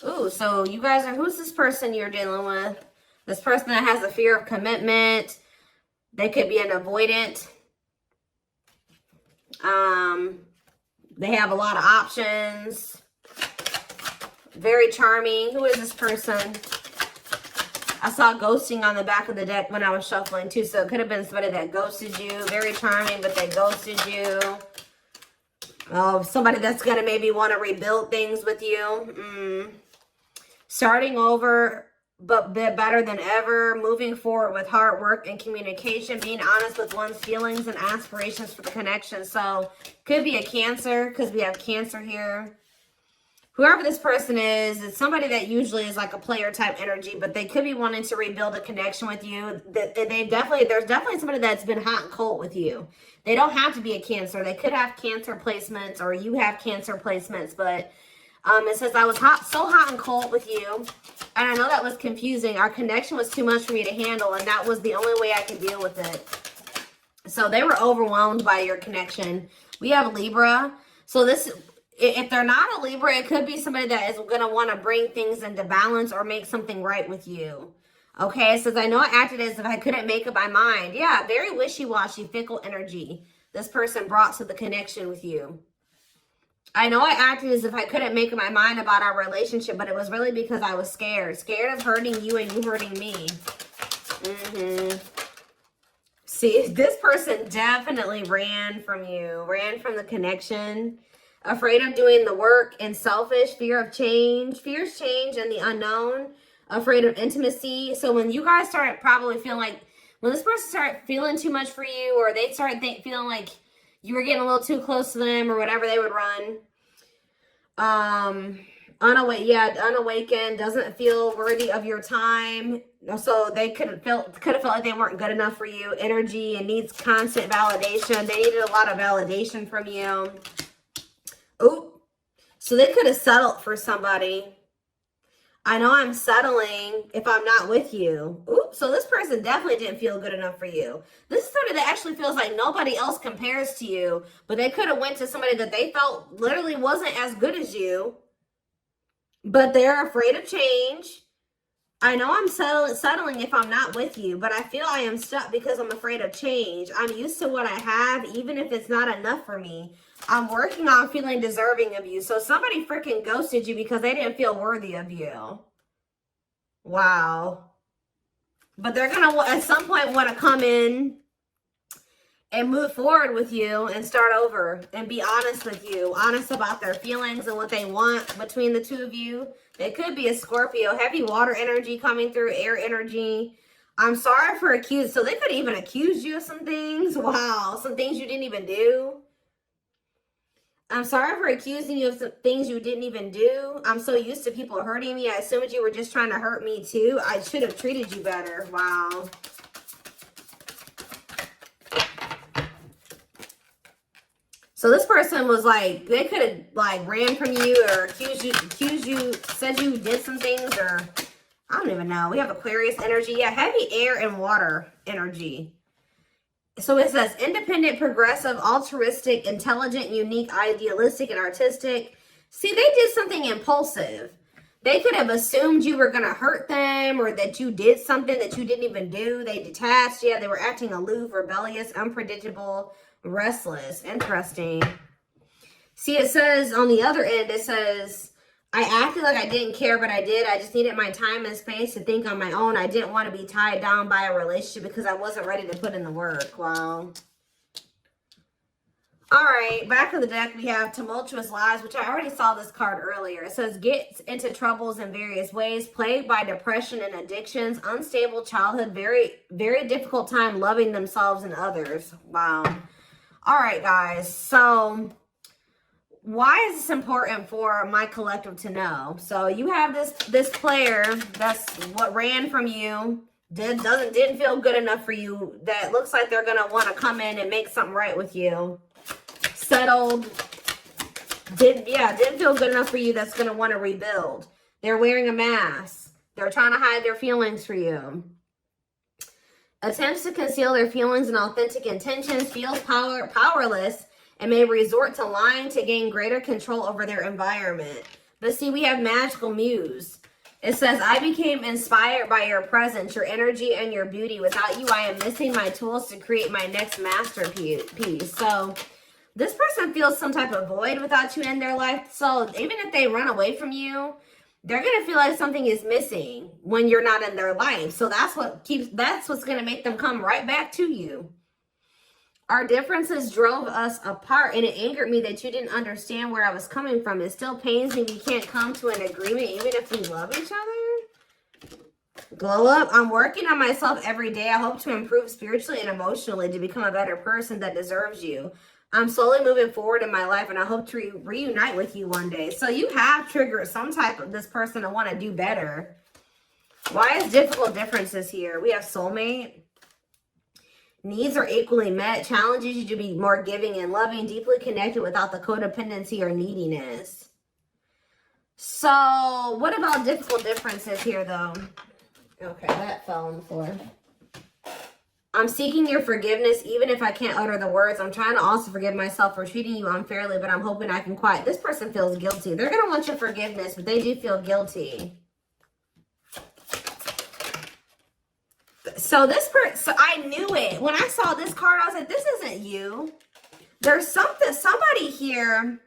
Ooh, so you guys are, who's this person you're dealing with? This person that has a fear of commitment. They could be an avoidant. They have a lot of options. Very charming. Who is this person? I saw ghosting on the back of the deck when I was shuffling too, so it could have been somebody that ghosted you. Very charming, but they ghosted you. Oh, somebody that's going to maybe want to rebuild things with you. Starting over, but better than ever. Moving forward with hard work and communication. Being honest with one's feelings and aspirations for the connection. So, could be a Cancer, because we have Cancer here. Whoever this person is, it's somebody that usually is like a player type energy, but they could be wanting to rebuild a connection with you. There's definitely somebody that's been hot and cold with you. They don't have to be a Cancer. They could have Cancer placements, or you have Cancer placements, but it says, I was so hot and cold with you, and I know that was confusing. Our connection was too much for me to handle, and that was the only way I could deal with it. So they were overwhelmed by your connection. We have Libra. So this, if they're not a Libra, it could be somebody that is going to want to bring things into balance or make something right with you. Okay, it says, I know I acted as if I couldn't make up my mind. Yeah, very wishy-washy, fickle energy this person brought to the connection with you. I know I acted as if I couldn't make up my mind about our relationship, but it was really because I was scared. Scared of hurting you and you hurting me. See, this person definitely ran from you. Ran from the connection. Afraid of doing the work and selfish. Fear of change. Fears change and the unknown. Afraid of intimacy. So when you guys start probably feeling like, when this person started feeling too much for you, or they start feeling like you were getting a little too close to them, or whatever, they would run. Unawakened, doesn't feel worthy of your time. So they could have felt like they weren't good enough for you. Energy and needs constant validation. They needed a lot of validation from you. Oh, so they could have settled for somebody. I know I'm settling if I'm not with you. Oops, so this person definitely didn't feel good enough for you. This is somebody that actually feels like nobody else compares to you, but they could have went to somebody that they felt literally wasn't as good as you, but they're afraid of change. I know I'm settling if I'm not with you, but I feel I am stuck because I'm afraid of change. I'm used to what I have, even if it's not enough for me. I'm working on feeling deserving of you. So somebody freaking ghosted you because they didn't feel worthy of you. Wow. But they're going to, at some point, want to come in and move forward with you and start over and be honest with you. Honest about their feelings and what they want between the two of you. It could be a Scorpio. Heavy water energy coming through, air energy. I'm sorry for accused. So they could even accuse you of some things. Wow. Some things you didn't even do. I'm sorry for accusing you of some things you didn't even do. I'm so used to people hurting me. I assumed you were just trying to hurt me too. I should have treated you better. Wow. So this person was like, they could have like ran from you or accused you, said you did some things, or I don't even know. We have Aquarius energy. Yeah, heavy air and water energy. So it says independent, progressive, altruistic, intelligent, unique, idealistic, and artistic. See, they did something impulsive. They could have assumed you were going to hurt them, or that you did something that you didn't even do. They detached. Yeah, they were acting aloof, rebellious, unpredictable, restless. Interesting. See, it says on the other end, it says, I acted like I didn't care, but I did. I just needed my time and space to think on my own. I didn't want to be tied down by a relationship because I wasn't ready to put in the work. Wow. All right, back of the deck, we have Tumultuous Lives, which I already saw this card earlier. It says, gets into troubles in various ways, plagued by depression and addictions, unstable childhood, very, very difficult time loving themselves and others. Wow. All right, guys. So why is this important for my collective to know? So you have this player that's what ran from you, didn't feel good enough for you, that looks like they're going to want to come in and make something right with you. Settled, didn't feel good enough for you, that's going to want to rebuild. They're wearing a mask. They're trying to hide their feelings for you. Attempts to conceal their feelings and authentic intentions, feels powerless, and may resort to lying to gain greater control over their environment. But see, we have magical muse. It says, I became inspired by your presence, your energy, and your beauty. Without you, I am missing my tools to create my next masterpiece. So this person feels some type of void without you in their life. So even if they run away from you, they're going to feel like something is missing when you're not in their life. So that's what's going to make them come right back to you. Our differences drove us apart, and it angered me that you didn't understand where I was coming from. It still pains me we can't come to an agreement even if we love each other. Glow up. I'm working on myself every day. I hope to improve spiritually and emotionally to become a better person that deserves you. I'm slowly moving forward in my life, and I hope to reunite with you one day. So you have triggered some type of this person to want to do better. Why is difficult differences here? We have soulmate. Needs are equally met. Challenges you to be more giving and loving. Deeply connected without the codependency or neediness. So what about difficult differences here, though? Okay, that fell on the floor. I'm seeking your forgiveness, even if I can't utter the words. I'm trying to also forgive myself for treating you unfairly, but I'm hoping I can quiet. This person feels guilty. They're going to want your forgiveness, but they do feel guilty. So this person, so I knew it. When I saw this card, I was like, this isn't you. There's somebody here.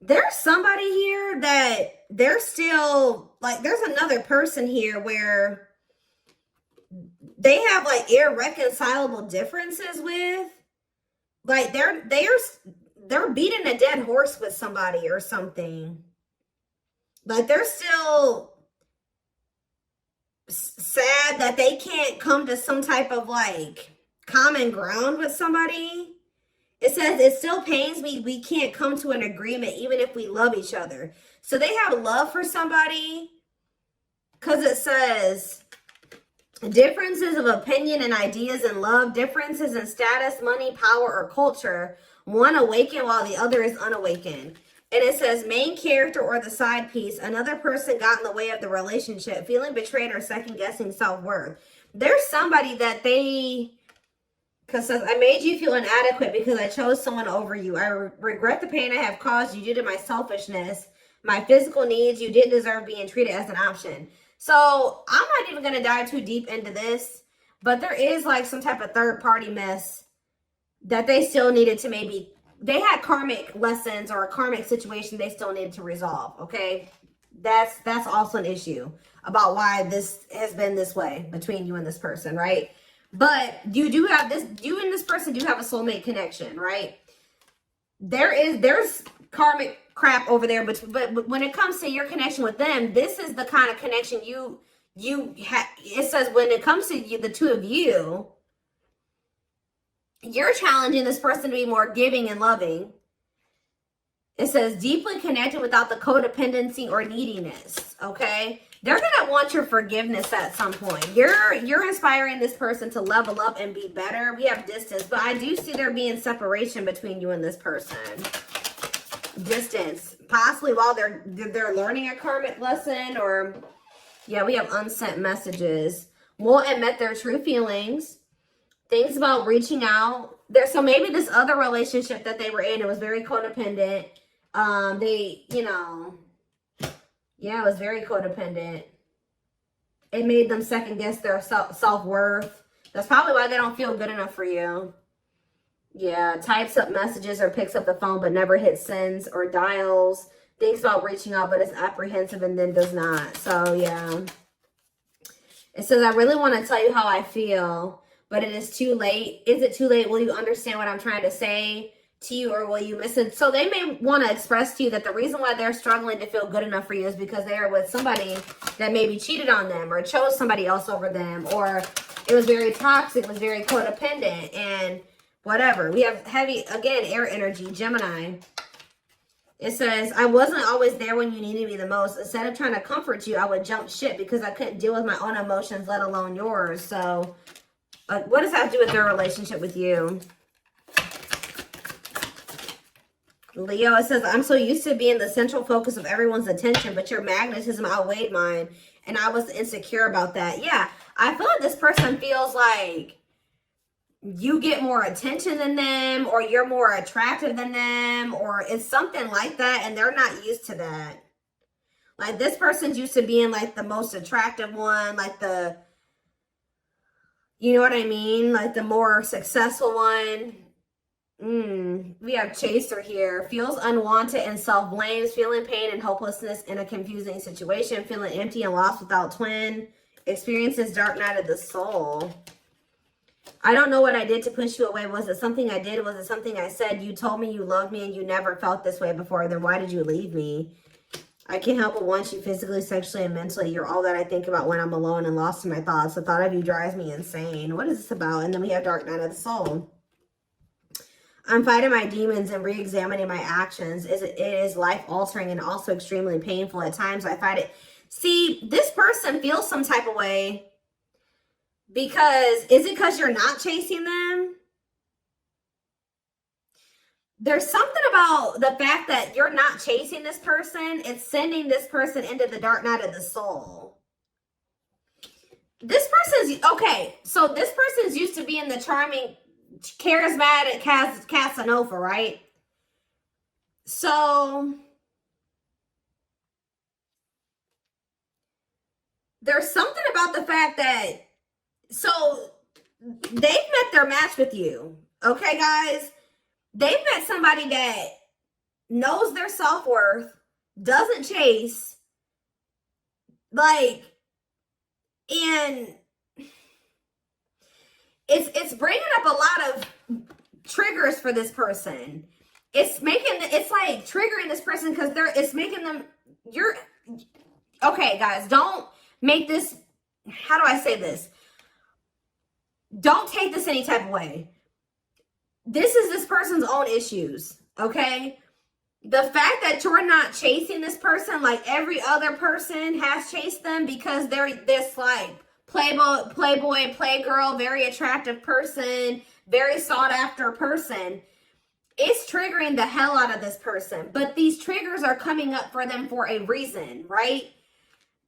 There's somebody here that they're still, like, there's another person here where they have, like, irreconcilable differences with. Like, they're beating a dead horse with somebody or something. Like, they're still sad that they can't come to some type of, like, common ground with somebody. It says, it still pains me we can't come to an agreement even if we love each other. So they have love for somebody because it says differences of opinion and ideas and love, differences in status, money, power, or culture. One awakened while the other is unawakened. And it says main character or the side piece. Another person got in the way of the relationship. Feeling betrayed or second guessing self-worth. There's somebody that they... Because says, I made you feel inadequate because I chose someone over you. I regret the pain I have caused you due to my selfishness. My physical needs. You didn't deserve being treated as an option. So I'm not even going to dive too deep into this. But there is like some type of third party mess that they still needed to maybe... They had karmic lessons or a karmic situation they still needed to resolve, okay? That's also an issue about why this has been this way between you and this person, right? But you do have this, you and this person do have a soulmate connection, right? There's karmic crap over there, but when it comes to your connection with them, this is the kind of connection you have. It says when it comes to you, the two of you, you're challenging this person to be more giving and loving. It says deeply connected without the codependency or neediness, okay? They're going to want your forgiveness at some point. You're inspiring this person to level up and be better. We have distance, but I do see there being separation between you and this person. Distance. Possibly while they're learning a karmic lesson, or yeah, we have unsent messages. Won't admit their true feelings. Things about reaching out. So maybe this other relationship that they were in, it was very codependent. They, you know, yeah, it was very codependent. It made them second guess their self-worth. That's probably why they don't feel good enough for you. Yeah, types up messages or picks up the phone but never hits sends or dials. Thinks about reaching out but is apprehensive and then does not. So, yeah. It says, I really want to tell you how I feel, but it is too late. Is it too late? Will you understand what I'm trying to say to you, or will you miss it? So they may want to express to you that the reason why they're struggling to feel good enough for you is because they are with somebody that maybe cheated on them or chose somebody else over them, or it was very toxic, it was very codependent, and whatever. We have heavy, again, air energy, Gemini. It says, I wasn't always there when you needed me the most. Instead of trying to comfort you, I would jump ship because I couldn't deal with my own emotions, let alone yours. So what does that have to do with their relationship with you? Leo, it says, I'm so used to being the central focus of everyone's attention, but your magnetism outweighed mine, and I was insecure about that. Yeah, I feel like this person feels like you get more attention than them, or you're more attractive than them, or it's something like that, and they're not used to that. Like, this person's used to being like the most attractive one, like the, you know what I mean? Like the more successful one. We have chaser here. Feels unwanted and self-blames, feeling pain and hopelessness in a confusing situation, feeling empty and lost without twin, experiences dark night of the soul. I don't know what I did to push you away. Was it something I did? Was it something I said? You told me you loved me and you never felt this way before. Then why did you leave me? I can't help but want you physically, sexually, and mentally. You're all that I think about when I'm alone and lost in my thoughts. The thought of you drives me insane. What is this about? And then we have dark night of the soul. I'm fighting my demons and re-examining my actions. It is life-altering and also extremely painful. At times, I find it. See, this person feels some type of way because, is it because you're not chasing them? There's something about the fact that you're not chasing this person. It's sending this person into the dark night of the soul. This person's, okay, so this person's used to being the charming, charismatic Casanova, right? So there's something about the fact that, so they've met their match with you, okay, guys? They've met somebody that knows their self-worth, doesn't chase, like, and it's bringing up a lot of triggers for this person. It's like triggering this person because it's making them, okay, guys, don't make this, how do I say this? Don't take this any type of way. This is this person's own issues, okay? The fact that you're not chasing this person like every other person has chased them because they're this like playboy, playgirl, very attractive person, very sought after person, it's triggering the hell out of this person. But these triggers are coming up for them for a reason, right?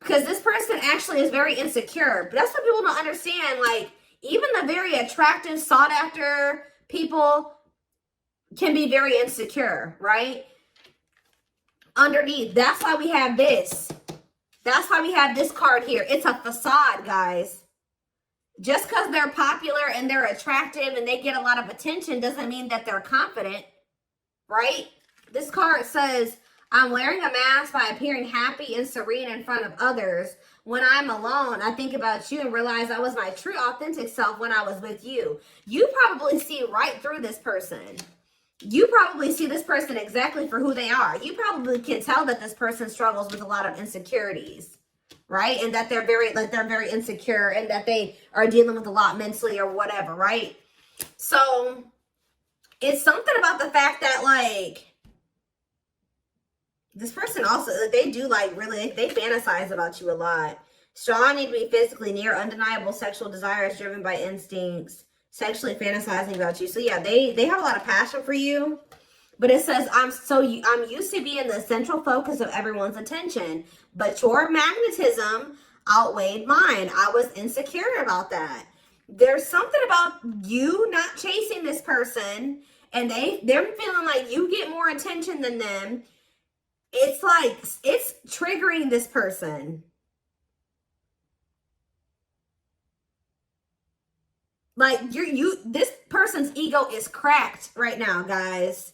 Because this person actually is very insecure. But that's what people don't understand. Like, even the very attractive, sought after people can be very insecure, right? Underneath, that's why we have this. That's why we have this card here. It's a facade, guys. Just because they're popular and they're attractive and they get a lot of attention doesn't mean that they're confident, right? This card says, I'm wearing a mask by appearing happy and serene in front of others. When I'm alone, I think about you and realize I was my true authentic self when I was with you. You probably see right through this person. You probably see this person exactly for who they are. You probably can tell that this person struggles with a lot of insecurities, right? And that they're very insecure and that they are dealing with a lot mentally or whatever, right? So it's something about the fact that, like, this person also, they do, like, really, they fantasize about you a lot. Strong, need to be physically near, undeniable sexual desires driven by instincts, sexually fantasizing about you. So yeah, they have a lot of passion for you. But it says, I'm used to being the central focus of everyone's attention, but your magnetism outweighed mine. I was insecure about that. There's something about you not chasing this person, and they're feeling like you get more attention than them. It's like, it's triggering this person. Like, this person's ego is cracked right now, guys.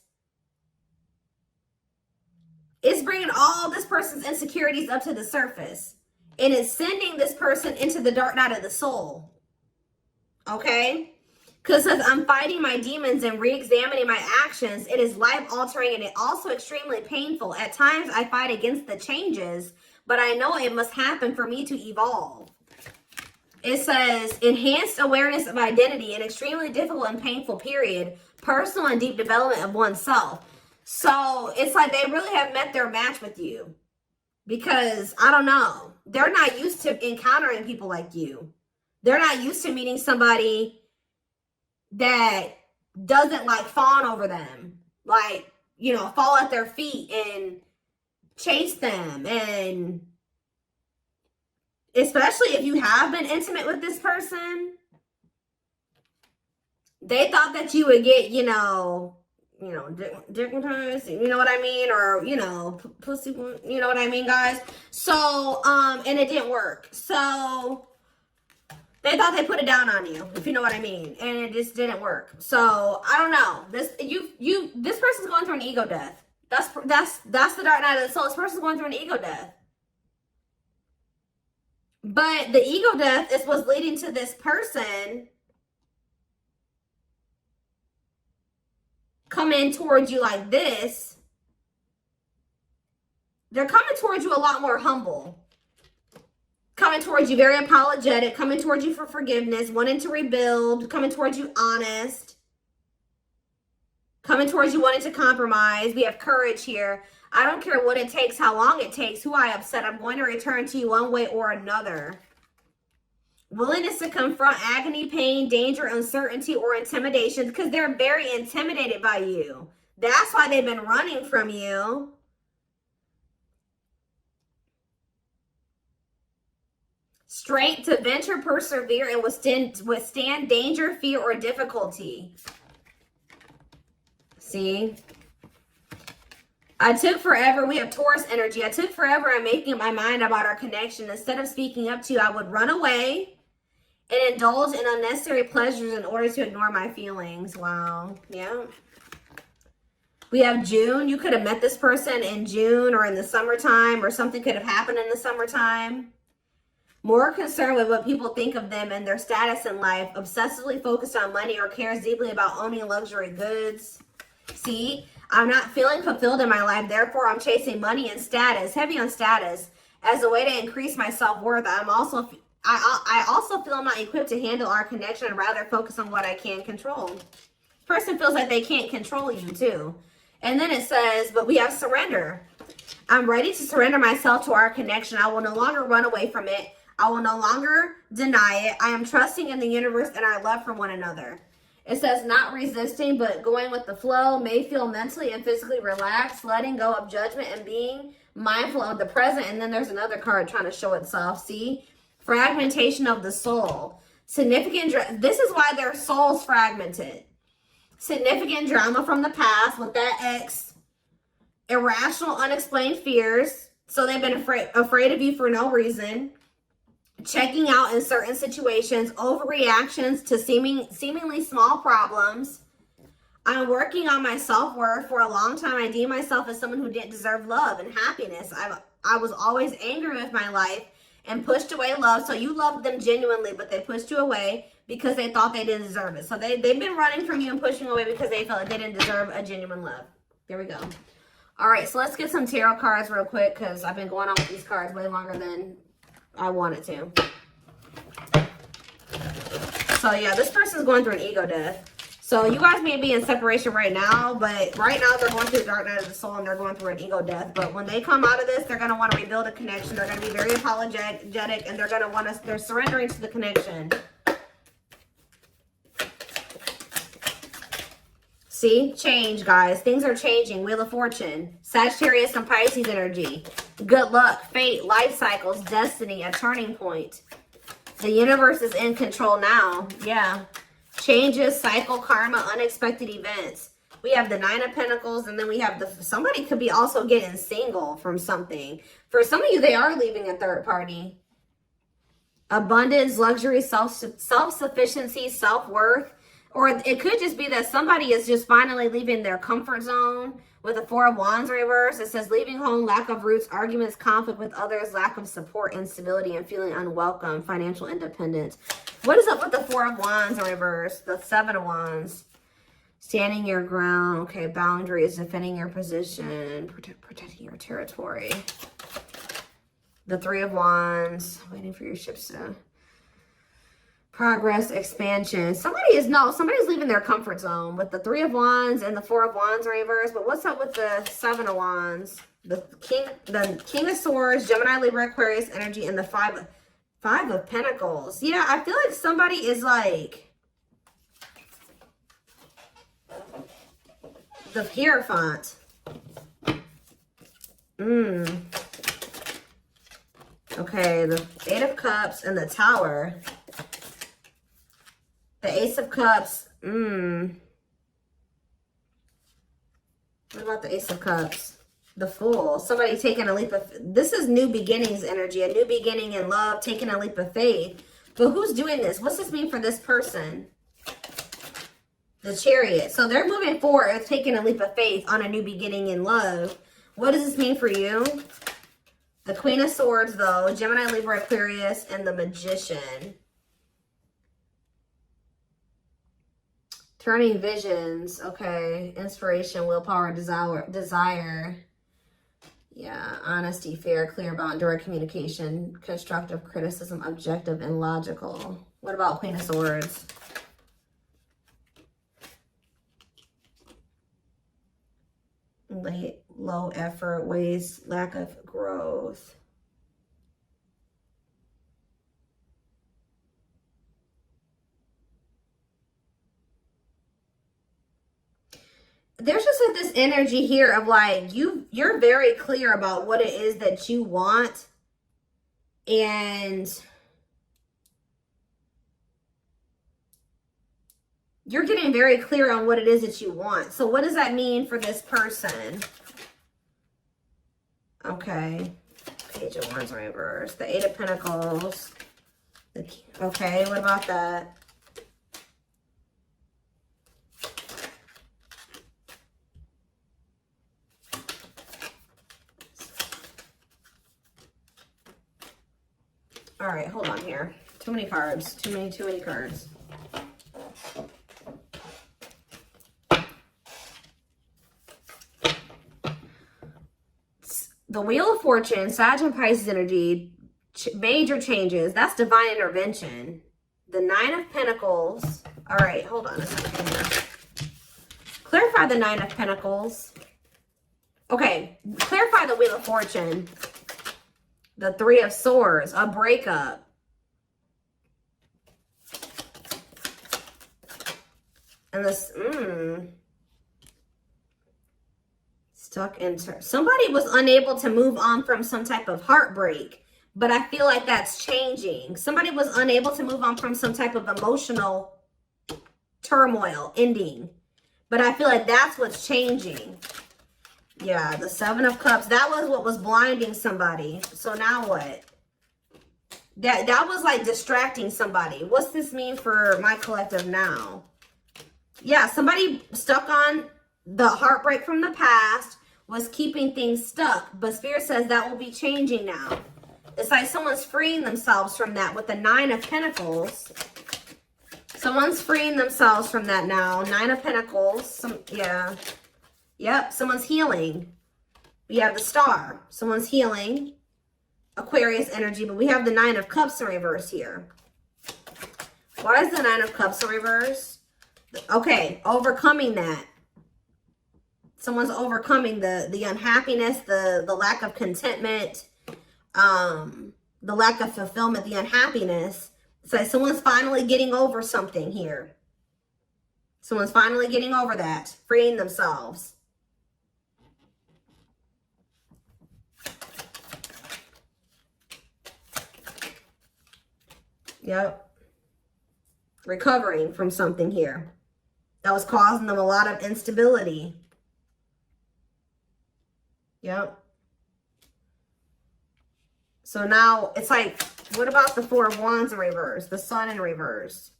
It's bringing all this person's insecurities up to the surface. And it's sending this person into the dark night of the soul. Okay? Because it says, I'm fighting my demons and re-examining my actions. It is life-altering and it also extremely painful. At times, I fight against the changes, but I know it must happen for me to evolve. It says, enhanced awareness of identity, an extremely difficult and painful period, personal and deep development of oneself. So it's like they really have met their match with you. Because, I don't know, they're not used to encountering people like you. They're not used to meeting somebody that doesn't, like, fawn over them. Like, you know, fall at their feet and chase them. And especially if you have been intimate with this person, They thought that you would get, dignitized, you know what I mean? Or, pussy, you know what I mean, guys? So, and it didn't work. So, they thought they put it down on you, if you know what I mean. And it just didn't work. So, I don't know. This person's going through an ego death. That's the dark night of the soul. This person's going through an ego death. But the ego death is what's leading to this person coming towards you like this. They're coming towards you a lot more humble. Coming towards you very apologetic. Coming towards you for forgiveness. Wanting to rebuild. Coming towards you honest. Coming towards you wanting to compromise. We have courage here. I don't care what it takes, how long it takes, who I upset. I'm going to return to you one way or another. Willingness to confront agony, pain, danger, uncertainty, or intimidation, because they're very intimidated by you. That's why they've been running from you. Strength to venture, persevere, and withstand danger, fear, or difficulty. See? I took forever. We have Taurus energy. I took forever in making up my mind about our connection. Instead of speaking up to you, I would run away and indulge in unnecessary pleasures in order to ignore my feelings. Wow. Yeah. We have June. You could have met this person in June or in the summertime, or something could have happened in the summertime. More concerned with what people think of them and their status in life. Obsessively focused on money or cares deeply about owning luxury goods. See? I'm not feeling fulfilled in my life, therefore I'm chasing money and status, heavy on status, as a way to increase my self-worth. I also feel I'm not equipped to handle our connection and rather focus on what I can control. This person feels like they can't control you too. And then it says, but we have surrender. I'm ready to surrender myself to our connection. I will no longer run away from it. I will no longer deny it. I am trusting in the universe and our love for one another. It says not resisting, but going with the flow, may feel mentally and physically relaxed, letting go of judgment and being mindful of the present. And then there's another card trying to show itself. See? Fragmentation of the soul. Significant, this is why their soul's fragmented. Significant drama from the past with that ex. Irrational, unexplained fears. So they've been afraid of you for no reason. Checking out in certain situations, overreactions to seemingly small problems. I'm working on my self-worth. For a long time, I deemed myself as someone who didn't deserve love and happiness. I was always angry with my life and pushed away love. So you loved them genuinely, but they pushed you away because they thought they didn't deserve it. So they've been running from you and pushing away because they felt like they didn't deserve a genuine love. There we go. All right, so let's get some tarot cards real quick because I've been going on with these cards way longer than I wanted to. So yeah, this person's going through an ego death. So you guys may be in separation right now, but right now they're going through the dark night of the soul and they're going through an ego death. But when they come out of this, they're going to want to rebuild a connection. They're going to be very apologetic and they're going to want to, they're surrendering to the connection. See? Change, guys. Things are changing. Wheel of Fortune. Sagittarius and Pisces energy. Good luck, fate, life cycles, destiny, a turning point. The universe is in control now. Yeah. Changes, cycle, karma, unexpected events. We have the Nine of Pentacles, and then we have somebody could be also getting single from something. For some of you, they are leaving a third party. Abundance, luxury, self-sufficiency, self-worth. Or it could just be that somebody is just finally leaving their comfort zone. With the Four of Wands reverse, it says leaving home, lack of roots, arguments, conflict with others, lack of support, instability, and feeling unwelcome, financial independence. What is up with the Four of Wands in reverse? The Seven of Wands. Standing your ground. Okay, boundaries, defending your position, protecting your territory. The Three of Wands. Waiting for your ships to... Progress, expansion. Somebody's leaving their comfort zone with the Three of Wands and the Four of Wands in reverse. But what's up with the Seven of Wands? The King of Swords, Gemini, Libra, Aquarius energy, and the Five of Pentacles. Yeah, I feel like somebody is like the Hierophant. Okay, the Eight of Cups and the Tower. The Ace of Cups, What about the Ace of Cups? The Fool. Somebody taking a leap of... This is new beginnings energy. A new beginning in love, taking a leap of faith. But who's doing this? What's this mean for this person? The Chariot. So they're moving forward, taking a leap of faith on a new beginning in love. What does this mean for you? The Queen of Swords, though. Gemini, Libra, Aquarius, and the Magician. Turning visions. Okay. Inspiration, willpower, desire. Yeah. Honesty, fair, clear about direct communication, constructive criticism, objective, and logical. What about Queen of Swords? Low effort, waste, lack of growth. There's just like this energy here of like, you're very clear about what it is that you want. And you're getting very clear on what it is that you want. So what does that mean for this person? Okay. Page of Wands reverse. The Eight of Pentacles. Okay, what about that? All right, hold on here. Too many cards. Too many cards. The Wheel of Fortune, Sag and Pisces energy, major changes. That's divine intervention. The Nine of Pentacles. All right, hold on a second here. Clarify the Nine of Pentacles. Okay, clarify the Wheel of Fortune. The Three of Swords, a breakup. And this, stuck in somebody was unable to move on from some type of heartbreak, but I feel like that's changing. Somebody was unable to move on from some type of emotional turmoil ending, but I feel like that's what's changing. Yeah, the Seven of Cups, that was what was blinding somebody. So now what? That was like distracting somebody. What's this mean for my collective now? Yeah, somebody stuck on the heartbreak from the past, was keeping things stuck. But Spirit says that will be changing now. It's like someone's freeing themselves from that with the Nine of Pentacles. Someone's freeing themselves from that now. Nine of Pentacles. Yeah. Yep, someone's healing. We have the Star. Someone's healing. Aquarius energy, but we have the Nine of Cups in reverse here. Why is the Nine of Cups in reverse? Okay, overcoming that. Someone's overcoming the unhappiness, the lack of contentment, the lack of fulfillment, the unhappiness. So someone's finally getting over something here. Someone's finally getting over that, freeing themselves. Yep. Recovering from something here that was causing them a lot of instability. Yep. So now it's like, what about the Four of Wands in reverse? The Sun in reverse.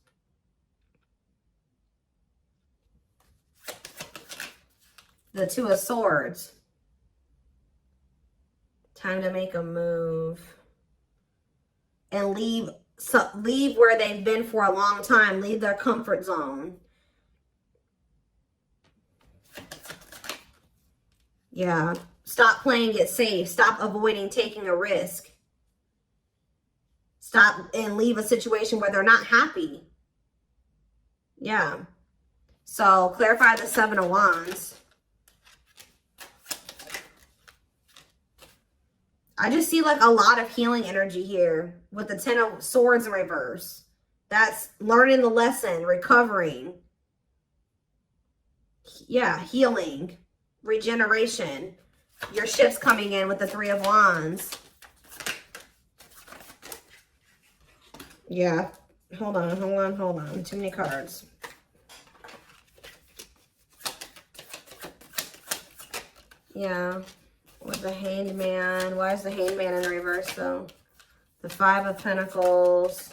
The Two of Swords. Time to make a move. And leave where they've been for a long time. Leave their comfort zone. Yeah. Stop playing it safe. Stop avoiding taking a risk. Stop and leave a situation where they're not happy. Yeah. So clarify the Seven of Wands. I just see like a lot of healing energy here with the Ten of Swords in reverse. That's learning the lesson, recovering. Yeah, healing, regeneration. Your ship's coming in with the Three of Wands. Yeah, hold on. Too many cards. Yeah. With the Hanged Man. Why is the Hanged Man in reverse, though? The Five of Pentacles.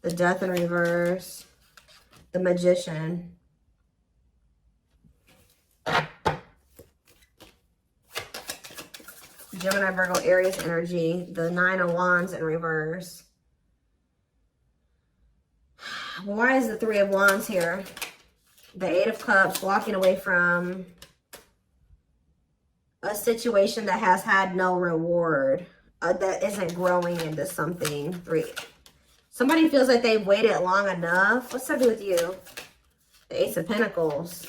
The Death in reverse. The Magician. Gemini, Virgo, Aries energy. The Nine of Wands in reverse. Why is the Three of Wands here? The Eight of Cups, walking away from a situation that has had no reward, that isn't growing into something. Somebody feels like they've waited long enough. What's that do with you? The Ace of Pentacles.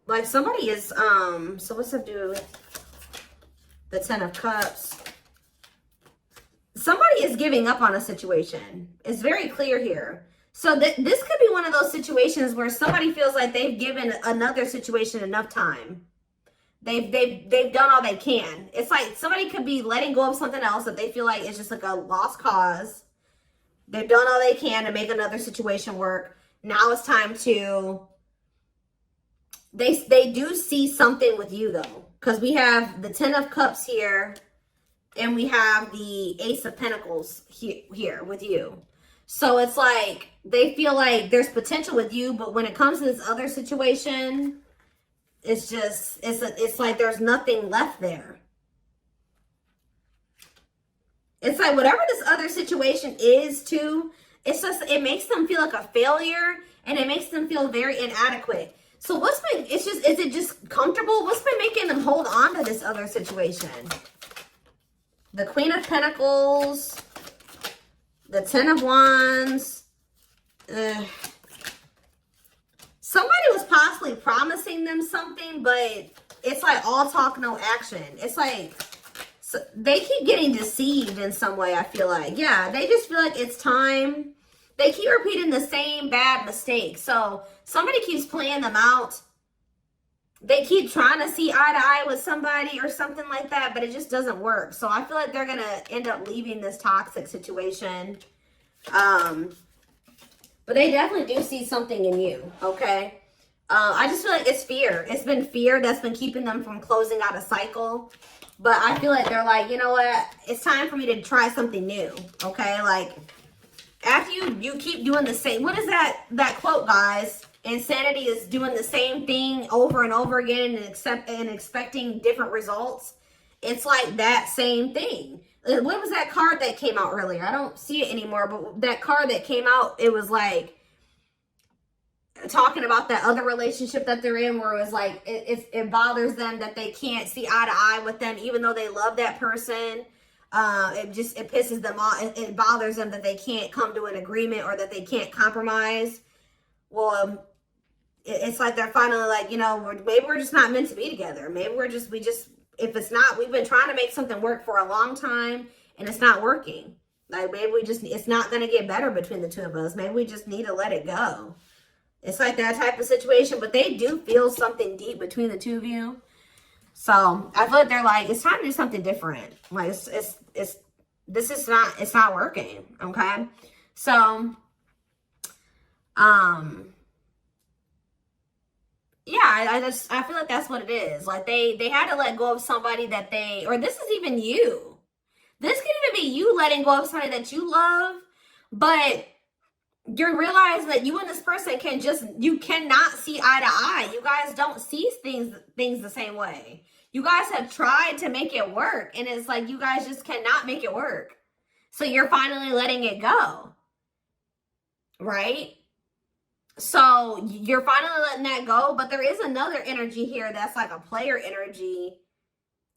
Like somebody is, so what's that do with the Ten of Cups? Somebody is giving up on a situation. It's very clear here. So this could be one of those situations where somebody feels like they've given another situation enough time. They've done all they can. It's like somebody could be letting go of something else that they feel like is just like a lost cause. They've done all they can to make another situation work. Now it's time to... They do see something with you, though. Because we have the Ten of Cups here. And we have the Ace of Pentacles here with you. So it's like they feel like there's potential with you. But when it comes to this other situation, it's just, it's like there's nothing left there. It's like whatever this other situation is too, it's just, it makes them feel like a failure. And it makes them feel very inadequate. So what's been, it's just, is it just comfortable? What's been making them hold on to this other situation? The Queen of Pentacles, the Ten of Wands. Somebody was possibly promising them something, but it's like all talk, no action. It's like so they keep getting deceived in some way, I feel like. Yeah, they just feel like it's time. They keep repeating the same bad mistakes. So somebody keeps playing them out. They keep trying to see eye to eye with somebody or something like that, but it just doesn't work. So I feel like they're going to end up leaving this toxic situation. But they definitely do see something in you, okay? I just feel like it's fear. It's been fear that's been keeping them from closing out a cycle. But I feel like they're like, you know what? It's time for me to try something new, okay? Like, after you keep doing the same... What is that quote, guys? Insanity is doing the same thing over and over again and expecting different results. It's like that same thing. What was that card that came out earlier? I don't see it anymore, but that card that came out, it was like talking about that other relationship that they're in where it was like it bothers them that they can't see eye to eye with them even though they love that person. It pisses them off. It bothers them that they can't come to an agreement or that they can't compromise. Well, it's like they're finally like, you know, maybe we're just not meant to be together. Maybe if it's not, we've been trying to make something work for a long time and it's not working. Like maybe it's not going to get better between the two of us. Maybe we just need to let it go. It's like that type of situation, but they do feel something deep between the two of you. So I feel like they're like, it's time to do something different. Like it's not working. Okay. So, yeah, I feel like that's what it is. Like they had to let go of somebody that or this is even you. This could even be you letting go of somebody that you love, but you realize that you and this person you cannot see eye to eye. You guys don't see things the same way. You guys have tried to make it work, and it's like you guys just cannot make it work. So you're finally letting it go, right? So you're finally letting that go, but there is another energy here that's like a player energy,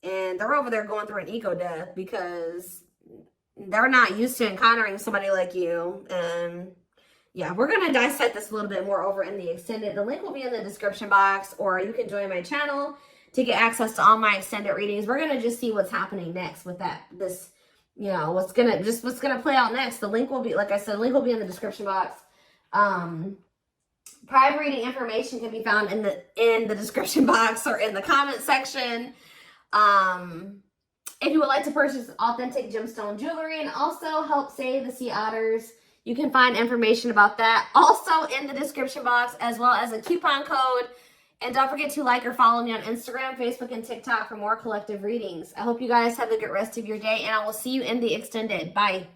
and they're over there going through an ego death because they're not used to encountering somebody like you. And yeah, we're going to dissect this a little bit more over in the extended. The link will be in the description box, or you can join my channel to get access to all my extended readings. We're going to just see what's happening next with this, you know, what's going to play out next. The link will be, like I said, the link will be in the description box. Private reading information can be found in the description box or in the comment section. If you would like to purchase authentic gemstone jewelry and also help save the sea otters, you can find information about that also in the description box, as well as a coupon code And don't forget to like or follow me on Instagram, Facebook, and TikTok for more collective readings. I hope you guys have a good rest of your day, and I will see you in the extended. Bye.